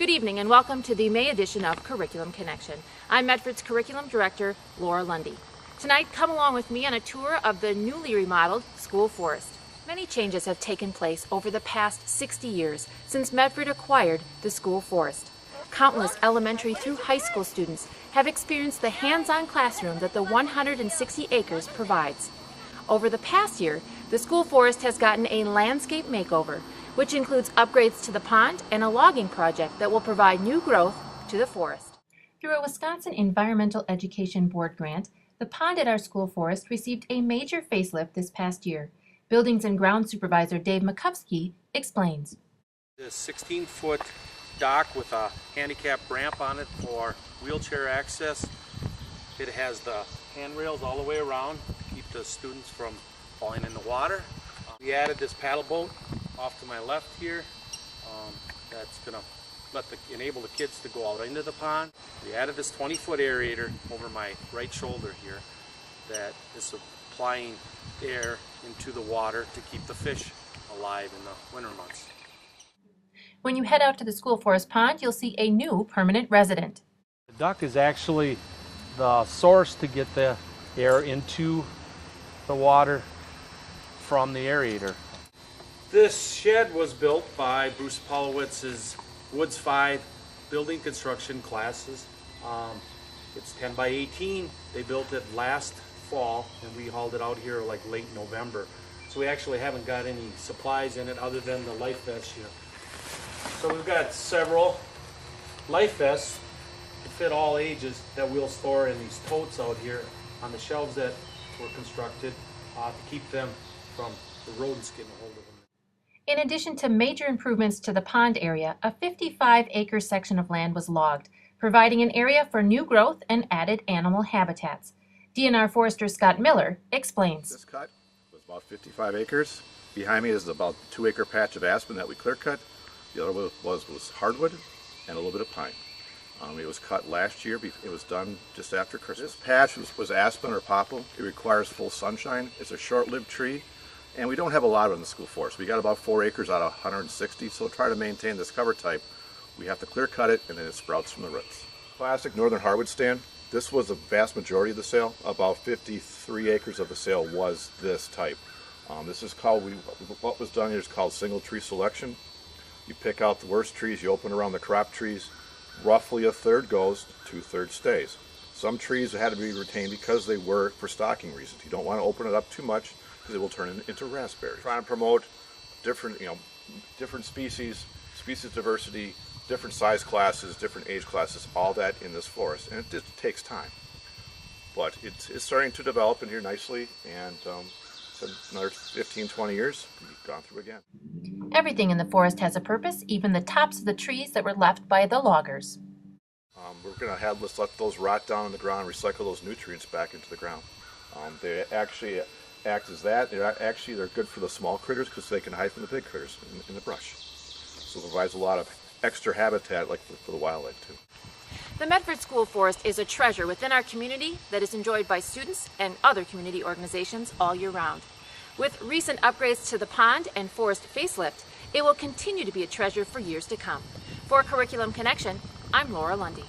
Good evening and welcome to the May edition of Curriculum Connection. I'm Medford's Curriculum Director, Laura Lundy. Tonight, come along with me on a tour of the newly remodeled school forest. Many changes have taken place over the past 60 years since Medford acquired the school forest. Countless elementary through high school students have experienced the hands-on classroom that the 160 acres provides. Over the past year, the school forest has gotten a landscape makeover, which includes upgrades to the pond and a logging project that will provide new growth to the forest. Through a Wisconsin Environmental Education Board grant, the pond at our school forest received a major facelift this past year. Buildings and Grounds Supervisor Dave Makowski explains. The 16-foot dock with a handicap ramp on it for wheelchair access. It has the handrails all the way around to keep the students from falling in the water. We added this paddle boat off to my left here. That's going to enable the kids to go out into the pond. We added this 20-foot aerator over my right shoulder here that is supplying air into the water to keep the fish alive in the winter months. When you head out to the school forest pond, you'll see a new permanent resident. The duct is actually the source to get the air into the water from the aerator. This shed was built by Bruce Polowitz's Woods 5 building construction classes. It's 10 by 18. They built it last fall and we hauled it out here like late November. So we actually haven't got any supplies in it other than the life vests here. So we've got several life vests to fit all ages that we'll store in these totes out here on the shelves that were constructed to keep them from the rodents getting a hold of them. In addition to major improvements to the pond area, a 55-acre section of land was logged, providing an area for new growth and added animal habitats. DNR Forester Scott Miller explains. This cut was about 55 acres. Behind me is about a 2-acre patch of aspen that we clear cut. The other was hardwood and a little bit of pine. It was cut last year. It was done just after Christmas. This patch was aspen or popple. It requires full sunshine. It's a short-lived tree, and we don't have a lot of it in the school forest. We got about 4 acres out of 160, so to try to maintain this cover type, we have to clear cut it, and then it sprouts from the roots. Classic northern hardwood stand. This was the vast majority of the sale. About 53 acres of the sale was this type. This is called, what was done here is called single tree selection. You pick out the worst trees, you open around the crop trees, roughly a third goes, 2/3 stays. Some trees had to be retained because they were for stocking reasons. You don't want to open it up too much because it will turn into raspberry. Trying to promote different, different species diversity, different size classes, different age classes, all that in this forest, and it just takes time. But it's starting to develop in here nicely, and so another 15-20 years, we've gone through again. Everything in the forest has a purpose, even the tops of the trees that were left by the loggers. We're going to let's let those rot down in the ground and recycle those nutrients back into the ground. They actually act as that. They're good for the small critters because they can hide from the big critters in the brush. So it provides a lot of extra habitat like for the wildlife too. The Medford School Forest is a treasure within our community that is enjoyed by students and other community organizations all year round. With recent upgrades to the pond and forest facelift, it will continue to be a treasure for years to come. For Curriculum Connection, I'm Laura Lundy.